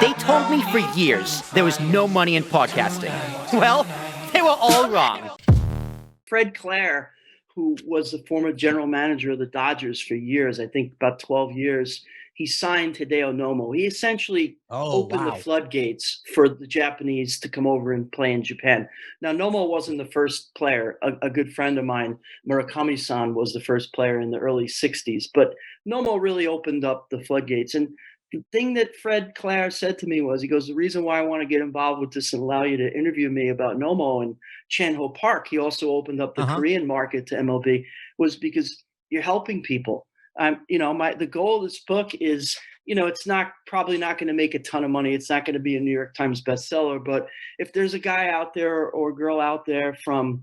They told me for years there was no money in podcasting. Well, they were all wrong. Fred Clare, who was the former general manager of the Dodgers for years, I think about 12 years, he signed Hideo Nomo. He essentially opened the floodgates for the Japanese to come over and play in Japan. Now, Nomo wasn't the first player. A good friend of mine, Murakami-san, was the first player in the early 60s. But Nomo really opened up the floodgates. And the thing that Fred Clare said to me was, he goes, the reason why I want to get involved with this and allow you to interview me about Nomo and Chan-Ho Park, he also opened up the Korean market to MLB, was because you're helping people. The goal of this book is, it's probably not going to make a ton of money. It's not going to be a New York Times bestseller, but if there's a guy out there or girl out there from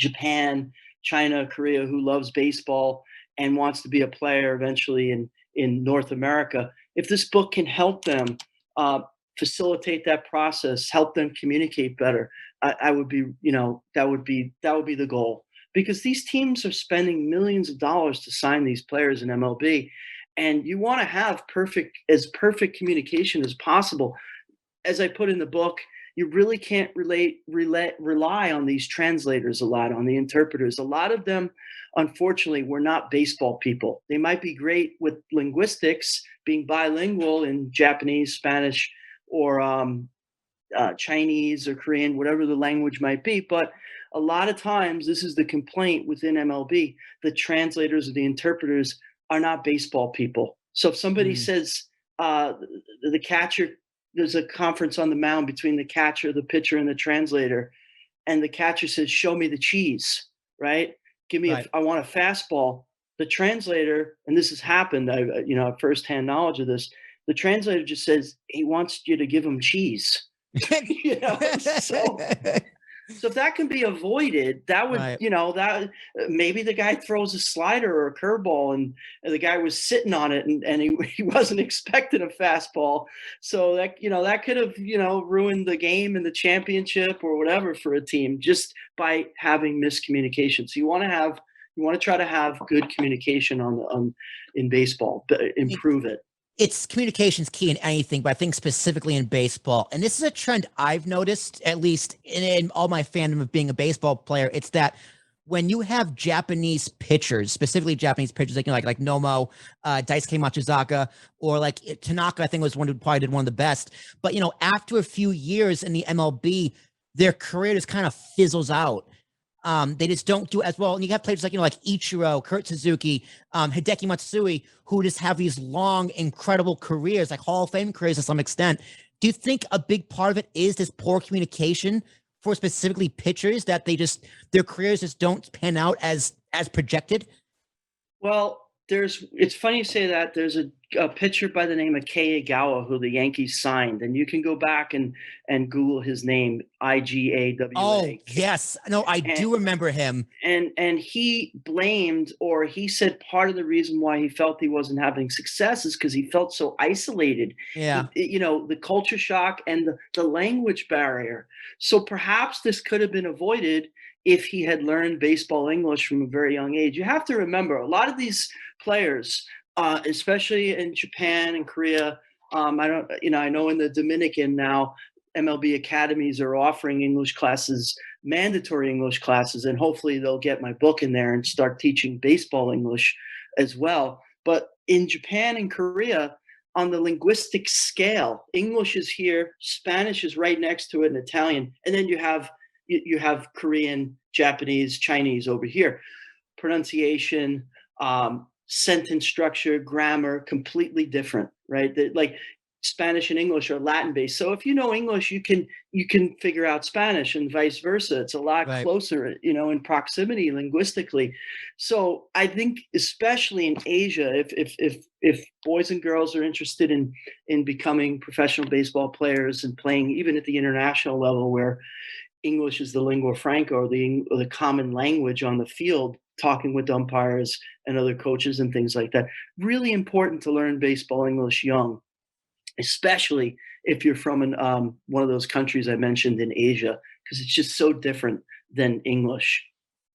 Japan, China, Korea, who loves baseball and wants to be a player eventually in North America, if this book can help them facilitate that process, help them communicate better, I would be, that would be the goal. Because these teams are spending millions of dollars to sign these players in MLB, and you want to have perfect communication as possible. As I put in the book, you really can't rely on these translators a lot, on the interpreters. A lot of them, unfortunately, were not baseball people. They might be great with linguistics, being bilingual in Japanese, Spanish, or Chinese or Korean, whatever the language might be. But a lot of times, this is the complaint within MLB, the translators or the interpreters are not baseball people. So if somebody says the catcher, there's a conference on the mound between the catcher, the pitcher, and the translator, and the catcher says, show me the cheese, right? Give me, I want a fastball. The translator, and this has happened, I have firsthand knowledge of this, the translator just says, he wants you to give him cheese. So if that can be avoided, that would, that maybe the guy throws a slider or a curveball and the guy was sitting on it and he wasn't expecting a fastball. So that could have, ruined the game and the championship or whatever for a team just by having miscommunication. So you want to try to have good communication in baseball, improve it. It's communication's key in anything, but I think specifically in baseball. And this is a trend I've noticed, at least in all my fandom of being a baseball player. It's that when you have Japanese pitchers, specifically Japanese pitchers, like Nomo, Daisuke Matsuzaka, or like Tanaka, I think was one who probably did one of the best. But, after a few years in the MLB, their career just kind of fizzles out. They just don't do as well. And you have players like Ichiro, Kurt Suzuki, Hideki Matsui, who just have these long, incredible careers, like Hall of Fame careers to some extent. Do you think a big part of it is this poor communication for specifically pitchers, that their careers just don't pan out as projected? Well, it's funny you say that. There's a pitcher by the name of Kei Igawa who the Yankees signed, and you can go back and Google his name, Igawa. Oh, yes. No, I do remember him. And he blamed, or he said part of the reason why he felt he wasn't having success is because he felt so isolated. Yeah. The culture shock and the language barrier. So perhaps this could have been avoided if he had learned baseball English from a very young age. You have to remember, a lot of these players, especially in Japan and Korea, I know in the Dominican now, MLB academies are offering English classes, mandatory English classes, and hopefully they'll get my book in there and start teaching baseball English as well. But in Japan and Korea, on the linguistic scale, English is here, Spanish is right next to it, and Italian, and then you have Korean, Japanese, Chinese over here. Pronunciation, sentence structure, grammar, completely different, right? Like Spanish and English are Latin-based. So if you know English, you can figure out Spanish and vice versa. It's a lot closer, in proximity linguistically. So I think, especially in Asia, if boys and girls are interested in becoming professional baseball players and playing even at the international level, where English is the lingua franca, or the common language on the field, talking with umpires and other coaches and things like that. Really important to learn baseball English young, especially if you're from one of those countries I mentioned in Asia, because it's just so different than English,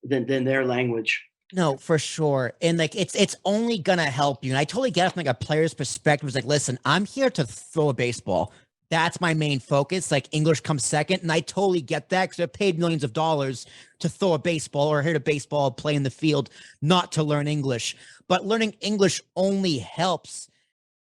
than their language. No, for sure. And like it's only gonna help you. And I totally get it from like a player's perspective. It's like, listen, I'm here to throw a baseball. That's my main focus. Like English comes second. And I totally get that because they're paid millions of dollars to throw a baseball or hit a baseball, play in the field, not to learn English. But learning English only helps